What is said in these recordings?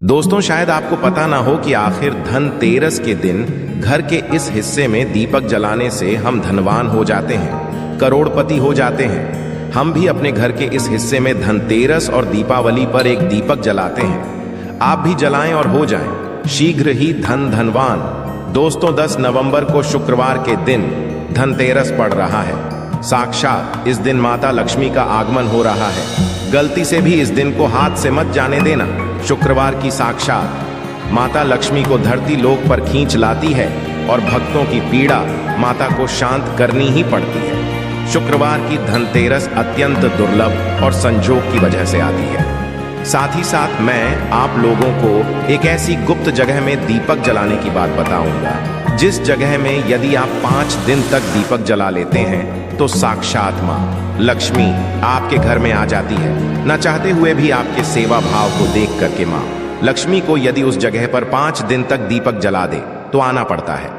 दोस्तों, शायद आपको पता ना हो कि आखिर धनतेरस के दिन घर के इस हिस्से में दीपक जलाने से हम धनवान हो जाते हैं, करोड़पति हो जाते हैं। हम भी अपने घर के इस हिस्से में धनतेरस और दीपावली पर एक दीपक जलाते हैं। आप भी जलाएं और हो जाएं शीघ्र ही धनवान। दोस्तों, 10 नवंबर को शुक्रवार के दिन धनतेरस पड़ रहा है। साक्षात इस दिन माता लक्ष्मी का आगमन हो रहा है। गलती से भी इस दिन को हाथ से मत जाने देना। शुक्रवार की साक्षात माता लक्ष्मी को धरती लोक पर खींच लाती है और भक्तों की पीड़ा माता को शांत करनी ही पड़ती है। शुक्रवार की धनतेरस अत्यंत दुर्लभ और संजोग की वजह से आती है। साथ ही साथ मैं आप लोगों को एक ऐसी गुप्त जगह में दीपक जलाने की बात बताऊंगा, जिस जगह में यदि आप 5 दिन तक दीपक जला लेते हैं तो साक्षात माँ लक्ष्मी आपके घर में आ जाती है। न चाहते हुए भी आपके सेवा भाव को देख करके माँ लक्ष्मी को यदि उस जगह पर 5 दिन तक दीपक जला दे तो आना पड़ता है।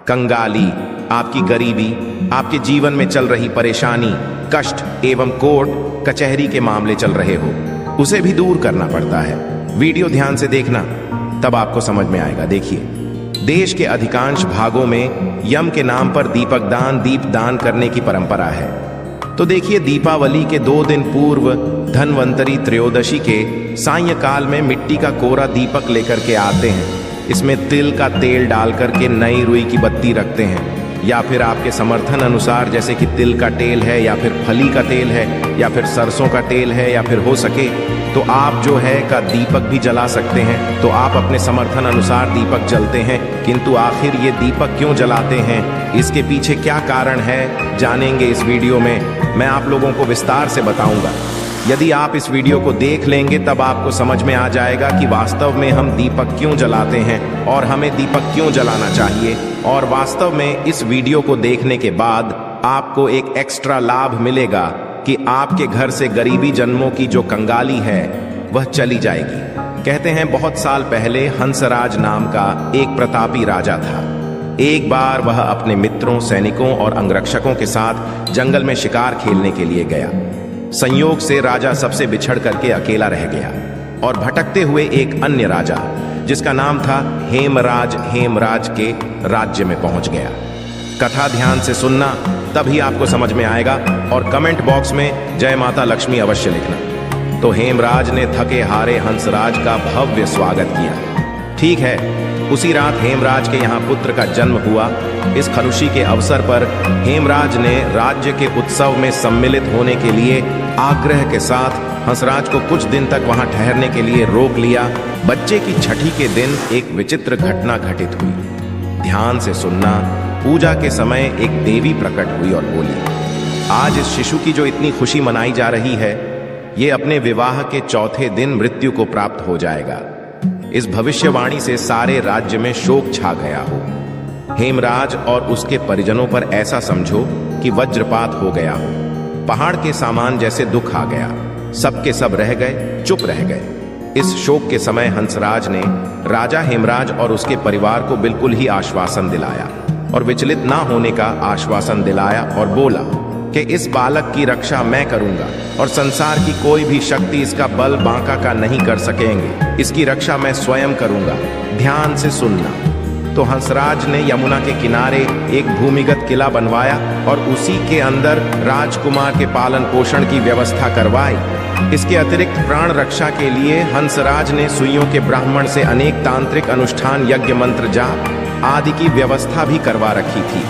कंगाली, आपकी गरीबी, आपके जीवन में चल रही परेशानी, कष्ट एवं कोर्ट कचहरी के मामले चल रहे हो, उसे भी दूर करना पड़ता है। वीडियो ध्यान से देखना, तब आपको समझ में आएगा। देखिए, देश के अधिकांश भागों में यम के नाम पर दीपदान करने की परंपरा है। तो देखिए, दीपावली के 2 दिन पूर्व धनवंतरी त्रयोदशी के सायंकाल में मिट्टी का कोरा दीपक लेकर के आते हैं। इसमें तिल का तेल डाल करके नई रुई की बत्ती रखते हैं, या फिर आपके समर्थन अनुसार, जैसे कि तिल का तेल है या फिर फली का तेल है या फिर सरसों का तेल है, या फिर हो सके तो आप जो है का दीपक भी जला सकते हैं। तो आप अपने समर्थन अनुसार दीपक जलते हैं। किंतु आखिर ये दीपक क्यों जलाते हैं, इसके पीछे क्या कारण है, जानेंगे इस वीडियो में। मैं आप लोगों को विस्तार से बताऊंगा। यदि आप इस वीडियो को देख लेंगे तब आपको समझ में आ जाएगा कि वास्तव में हम दीपक क्यों जलाते हैं और हमें दीपक क्यों जलाना चाहिए। और वास्तव में इस वीडियो को देखने के बाद आपको एक एक्स्ट्रा लाभ मिलेगा कि आपके घर से गरीबी जन्मों की जो कंगाली है वह चली जाएगी। कहते हैं बहुत साल पहले हंसराज नाम का एक प्रतापी राजा था। एक बार वह अपने मित्रों, सैनिकों और अंगरक्षकों के साथ जंगल में शिकार खेलने के लिए गया। संयोग से राजा सबसे बिछड़ करके अकेला रह गया और भटकते हुए एक अन्य राजा, जिसका नाम था हेमराज के राज्य में पहुंच गया। कथा ध्यान से सुनना, तभी आपको समझ में आएगा। और कमेंट बॉक्स में जय माता लक्ष्मी अवश्य लिखना। तो हेमराज ने थके हारे हंसराज का भव्य स्वागत किया। ठीक है, उसी रात हेमराज के यहाँ पुत्र का जन्म हुआ। इस खुशी के अवसर पर हेमराज ने राज्य के उत्सव में सम्मिलित होने के लिए आग्रह के साथ हंसराज को कुछ दिन तक वहां ठहरने के लिए रोक लिया। बच्चे की छठी के दिन एक विचित्र घटना घटित हुई। ध्यान से सुनना। पूजा के समय एक देवी प्रकट हुई और बोली, आज इस शिशु की जो इतनी खुशी मनाई जा रही है, ये अपने विवाह के 4थे दिन मृत्यु को प्राप्त हो जाएगा। इस भविष्यवाणी से सारे राज्य में शोक छा गया हो। हेमराज और उसके परिजनों पर ऐसा समझो कि वज्रपात हो गया हो। पहाड़ के सामान जैसे दुख आ गया। सबके सब रह गए, चुप रह गए। इस शोक के समय हंसराज ने राजा हेमराज और उसके परिवार को बिल्कुल ही आश्वासन दिलाया और विचलित ना होने का आश्वासन दिलाया और बोला कि इस बालक की रक्षा मैं करूंगा और संसार की कोई भी शक्ति इसका बल बांका का नहीं कर सकेंगे। इसकी रक्षा मैं स्वयं करूंगा। ध्यान से सुनना। तो हंसराज ने यमुना के किनारे एक भूमिगत किला बनवाया और उसी के अंदर राजकुमार के पालन पोषण की व्यवस्था करवाई। इसके अतिरिक्त प्राण रक्षा के लिए हंसराज ने सुइयों के ब्राह्मण से अनेक तांत्रिक अनुष्ठान, यज्ञ, मंत्र, जाप आदि की व्यवस्था भी करवा रखी थी।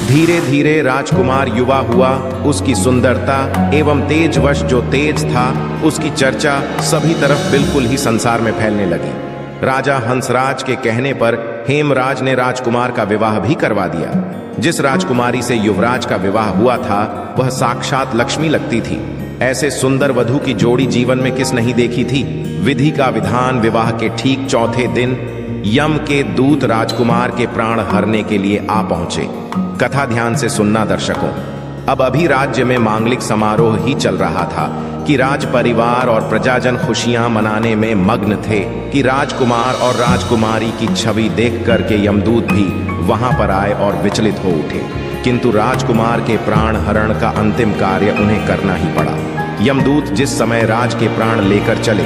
धीरे धीरे राजकुमार युवा हुआ। उसकी सुंदरता एवं तेजवश जो तेज था, उसकी चर्चा सभी तरफ बिल्कुल ही संसार में फैलने लगी। राजा हंसराज के कहने पर हेमराज ने राजकुमार का विवाह भी करवा दिया। जिस राजकुमारी से युवराज का विवाह हुआ था वह साक्षात लक्ष्मी लगती थी। ऐसे सुंदर वधू की जोड़ी जीवन में किस नहीं देखी थी। विधि का विधान। विवाह के ठीक 4थे दिन यम के दूत राजकुमार के प्राण हरने के लिए आ पहुंचे। कथा ध्यान से सुनना दर्शकों। अब अभी राज्य में मांगलिक समारोह ही चल रहा था कि राज परिवार और प्रजाजन खुशियां मनाने में मग्न थे कि राजकुमार और राजकुमारी की छवि देख करके यमदूत भी वहां पर आए और विचलित हो उठे। किंतु राजकुमार के प्राण हरण का अंतिम कार्य उन्हें करना ही पड़ा। यमदूत जिस समय राज के प्राण लेकर चले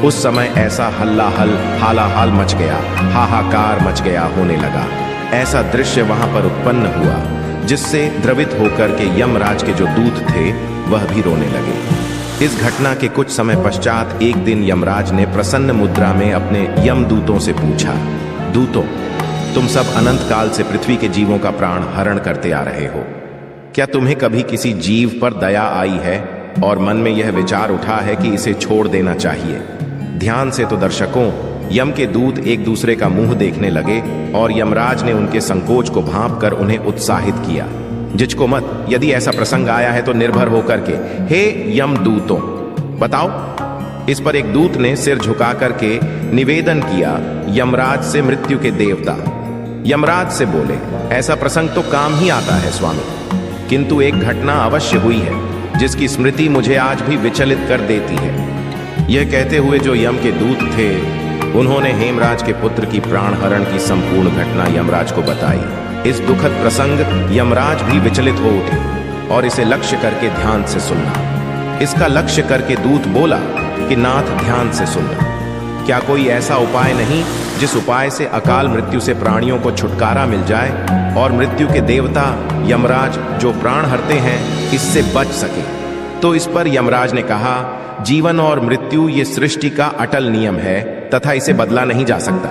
उस समय ऐसा हालाहाल मच गया, हाहाकार मच गया, होने लगा। ऐसा दृश्य वहां पर उत्पन्न हुआ जिससे द्रवित होकर के यमराज के जो दूत थे वह भी रोने लगे। इस घटना के कुछ समय पश्चात एक दिन यमराज ने प्रसन्न मुद्रा में अपने यमदूतों से पूछा, दूतों, तुम सब अनंत काल से पृथ्वी के जीवों का प्राण हरण करते आ रहे हो। क्या तुम्हें कभी किसी जीव पर दया आई है और मन में यह विचार उठा है कि इसे छोड़ देना चाहिए? ध्यान से तो दर्शकों, यम के दूत एक दूसरे का मुंह देखने लगे और यमराज ने उनके संकोच को भांपकर उन्हें उत्साहित किया। जिचको मत, यदि ऐसा प्रसंग आया है तो निर्भर होकर के, हे यम दूतों, बताओ। इस पर एक दूत ने सिर झुका करके निवेदन किया, यमराज से मृत्यु के देवता। यमराज से बोले, ऐसा प्रसंग तो काम ही आता है स्वामी, किंतु एक घटना अवश्य हुई है जिसकी स्मृति मुझे आज भी विचलित कर देती है। यह कहते हुए जो यम के दूत थे उन्होंने हेमराज के पुत्र की प्राण हरण की संपूर्ण घटना यमराज को बताई। इस दुखद प्रसंग यमराज भी विचलित हो उठे और इसे लक्ष्य करके ध्यान से सुनना। इसका लक्ष्य करके दूत बोला कि नाथ, ध्यान से सुनना। क्या कोई ऐसा उपाय नहीं जिस उपाय से अकाल मृत्यु से प्राणियों को छुटकारा मिल जाए और मृत्यु के देवता यमराज जो प्राण हरते हैं इससे बच सके? तो इस पर यमराज ने कहा, जीवन और मृत्यु ये सृष्टि का अटल नियम है तथा इसे बदला नहीं जा सकता।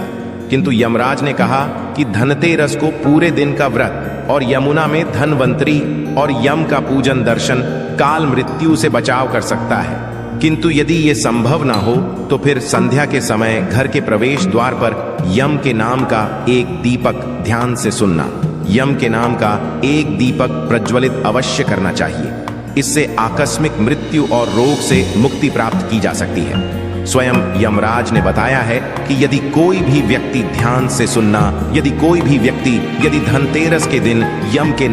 किंतु यमराज ने कहा कि धनतेरस को पूरे दिन का व्रत और यमुना में धनवंतरी और यम का पूजन दर्शन काल मृत्यु से बचाव कर सकता है। किंतु यदि ये संभव ना हो तो फिर संध्या के समय घर के प्रवेश द्वार पर यम के नाम का एक दीपक, ध्यान से सुनना, यम के नाम का एक दीपक प्रज्वलित अवश्य करना चाहिए। इससे आकस्मिक मृत्यु और रोग से मुक्ति प्राप्त की जा सकती है। स्वयं यमराज ने बताया है कि यदि कोई भी व्यक्ति, ध्यान से सुनना, यदि कोई भी व्यक्ति यदि धनतेरस के दिन यम के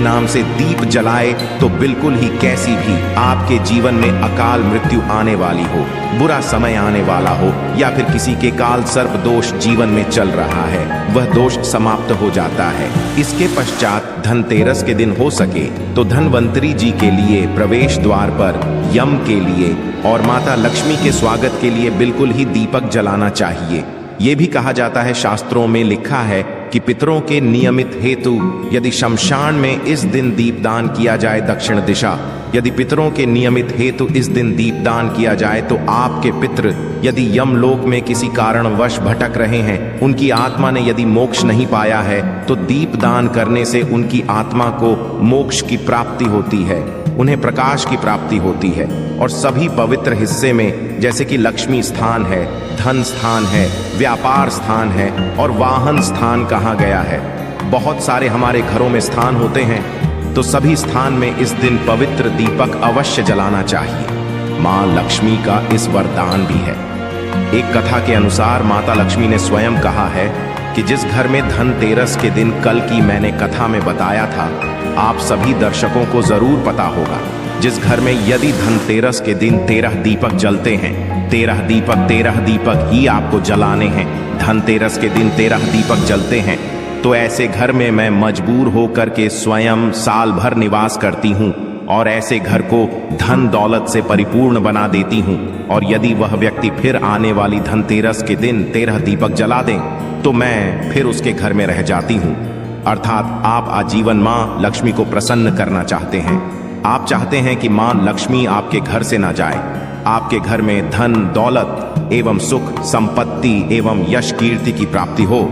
नाम से दीप जलाए तो बिल्कुल ही कैसी भी आपके जीवन में अकाल मृत्यु आने वाली हो, बुरा समय आने वाला हो या फिर किसी के काल सर्प दोष जीवन में चल रहा है, वह दोष समाप्त हो जाता है। इसके पश्चात धनतेरस के दिन हो सके तो धनवंतरी जी के लिए प्रवेश द्वार पर यम के लिए और माता लक्ष्मी के स्वागत के लिए बिल्कुल ही दीपक जलाना चाहिए। ये भी कहा जाता है, शास्त्रों में लिखा है कि पितरों के नियमित हेतु यदि शमशान में इस दिन दीपदान किया जाए दक्षिण दिशा, यदि पितरों के नियमित हेतु इस दिन दीपदान किया जाए तो आपके पितृ यदि यमलोक में किसी कारणवश भटक रहे हैं, उनकी आत्मा ने यदि मोक्ष नहीं पाया है तो दीपदान करने से उनकी आत्मा को मोक्ष की प्राप्ति होती है, उन्हें प्रकाश की प्राप्ति होती है। और सभी पवित्र हिस्से में जैसे कि लक्ष्मी स्थान है, धन स्थान है, व्यापार स्थान है और वाहन स्थान कहा गया है। बहुत सारे हमारे घरों में स्थान होते हैं, तो सभी स्थान में इस दिन पवित्र दीपक अवश्य जलाना चाहिए। माँ लक्ष्मी का इस वरदान भी है। एक कथा के अनुसार माता लक्ष्मी ने स्वयं कहा है कि जिस घर में धनतेरस के दिन कल की मैंने कथा में बताया था, आप सभी दर्शकों को जरूर पता होगा, जिस घर में यदि धनतेरस के दिन 13 दीपक जलते हैं, 13 दीपक ही आपको जलाने हैं, धनतेरस के दिन 13 दीपक जलते हैं, तो ऐसे घर में मैं मजबूर होकर के स्वयं साल भर निवास करती हूँ और ऐसे घर को धन दौलत से परिपूर्ण बना देती हूँ। और यदि वह व्यक्ति फिर आने वाली धनतेरस के दिन 13 दीपक जला दें तो मैं फिर उसके घर में रह जाती हूँ। अर्थात आप आजीवन माँ लक्ष्मी को प्रसन्न करना चाहते हैं। आप चाहते हैं कि माँ लक्ष्मी आपके घर से ना जाए, आपके घर में धन दौलत एवं सुख संपत्ति एवं यश कीर्ति की प्राप्ति हो,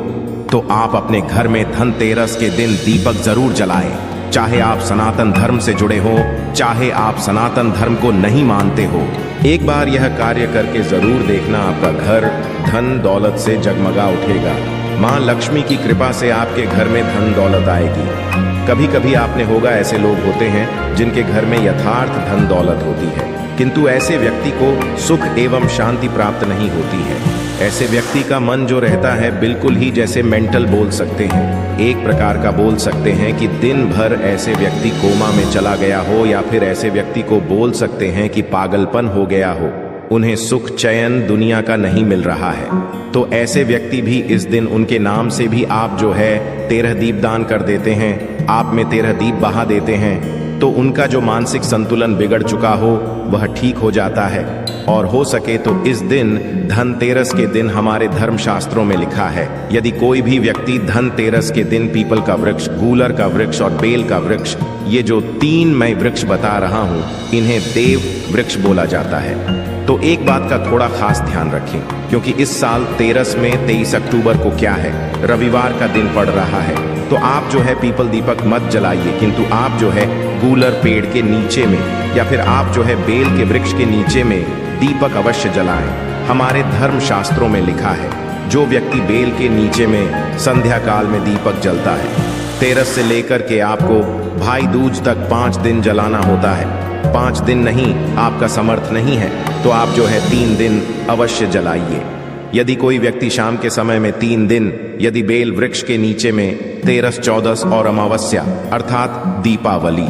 तो आप अपने घर में धनतेरस के दिन दीपक जरूर जलाएं। चाहे आप सनातन धर्म से जुड़े हो, चाहे आप सनातन धर्म को नहीं मानते हो, एक बार यह कार्य करके जरूर देखना, आपका घर धन दौलत से जगमगा उठेगा। माँ लक्ष्मी की कृपा से आपके घर में धन दौलत आएगी। कभी कभी आपने होगा ऐसे लोग होते हैं जिनके घर में यथार्थ धन दौलत होती है, किंतु ऐसे व्यक्ति को सुख एवं शांति प्राप्त नहीं होती है। ऐसे व्यक्ति का मन जो रहता है बिल्कुल ही जैसे मेंटल बोल सकते हैं, एक प्रकार का बोल सकते हैं कि दिन भर ऐसे व्यक्ति कोमा में चला गया हो, या फिर ऐसे व्यक्ति को बोल सकते हैं कि पागलपन हो गया हो, उन्हें सुख चैन दुनिया का नहीं मिल रहा है। तो ऐसे व्यक्ति भी इस दिन उनके नाम से भी आप जो है 13 दीप दान कर देते हैं, आप में 13 दीप बहा देते हैं, तो उनका जो मानसिक संतुलन बिगड़ चुका हो वह ठीक हो जाता है। और हो सके तो इस दिन धनतेरस के दिन हमारे धर्मशास्त्रों में लिखा है, यदि कोई भी व्यक्ति धनतेरस के दिन पीपल का वृक्ष, गूलर का वृक्ष और बेल का वृक्ष, ये जो 3 मैं वृक्ष बता रहा हूं, इन्हें देव वृक्ष बोला जाता है। तो एक बात का थोड़ा खास ध्यान रखें, क्योंकि इस साल तेरस में 23 अक्टूबर को क्या है, रविवार का दिन पड़ रहा है। तो आप जो है पीपल दीपक मत जलाइए, किंतु आप जो है गूलर पेड़ के नीचे में या फिर आप जो है बेल के वृक्ष के नीचे में दीपक अवश्य जलाएं। हमारे धर्म शास्त्रों में लिखा है, जो व्यक्ति बेल के नीचे में संध्या काल में दीपक जलता है, तेरस से लेकर के आपको भाई दूज तक 5 दिन जलाना होता है। 5 दिन नहीं, आपका समर्थ नहीं है तो आप जो है 3 दिन अवश्य जलाइए। यदि कोई व्यक्ति शाम के समय में 3 दिन यदि बेल वृक्ष के नीचे में तेरस, चौदस और अमावस्या अर्थात दीपावली,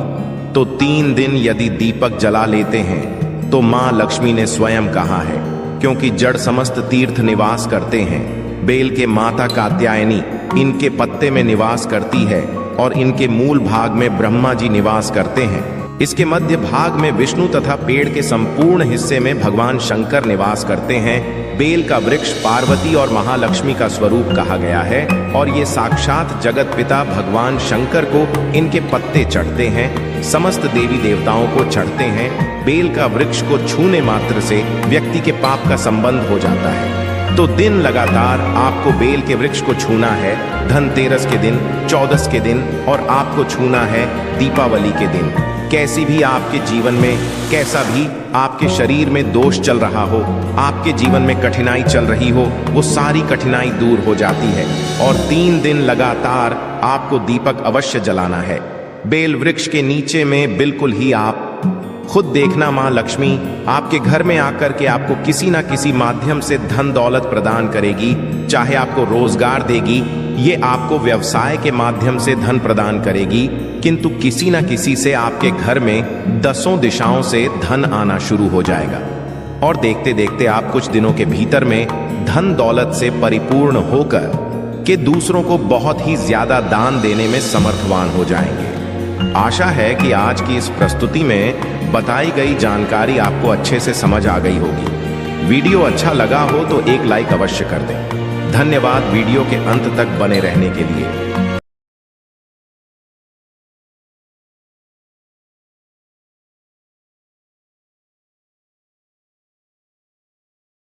तो 3 दिन यदि दीपक जला लेते हैं तो मां लक्ष्मी ने स्वयं कहा है, क्योंकि जड़ समस्त तीर्थ निवास करते हैं, बेल के माता कात्यायनी इनके पत्ते में निवास करती है और इनके मूल भाग में ब्रह्मा जी निवास करते हैं। इसके मध्य भाग में विष्णु तथा पेड़ के संपूर्ण हिस्से में भगवान शंकर निवास करते हैं। बेल का वृक्ष पार्वती और महालक्ष्मी का स्वरूप कहा गया है और ये साक्षात जगत पिता भगवान शंकर को इनके पत्ते चढ़ते हैं, समस्त देवी देवताओं को चढ़ते हैं। बेल का वृक्ष को छूने मात्र से व्यक्ति के पाप का संबंध हो जाता है। तो दिन लगातार आपको बेल के वृक्ष को छूना है, धनतेरस के दिन, चौदस के दिन और आपको छूना है दीपावली के दिन। कैसी भी आपके जीवन में, कैसा भी आपके शरीर में दोष चल रहा हो, आपके जीवन में कठिनाई चल रही हो, वो सारी कठिनाई दूर हो जाती है। और 3 दिन लगातार आपको दीपक अवश्य जलाना है बेल वृक्ष के नीचे में। बिल्कुल ही आप खुद देखना, मां लक्ष्मी आपके घर में आकर के आपको किसी ना किसी माध्यम से धन दौलत प्रदान करेगी, चाहे आपको रोजगार देगी, ये आपको व्यवसाय के माध्यम से धन प्रदान करेगी, किंतु किसी ना किसी से आपके घर में 10 दिशाओं से धन आना शुरू हो जाएगा। और देखते देखते आप कुछ दिनों के भीतर में धन दौलत से परिपूर्ण होकर के दूसरों को बहुत ही ज्यादा दान देने में समर्थवान हो जाएंगे। आशा है कि आज की इस प्रस्तुति में बताई गई जानकारी आपको अच्छे से समझ आ गई होगी। वीडियो अच्छा लगा हो तो एक लाइक अवश्य कर दें। धन्यवाद वीडियो के अंत तक बने रहने के लिए।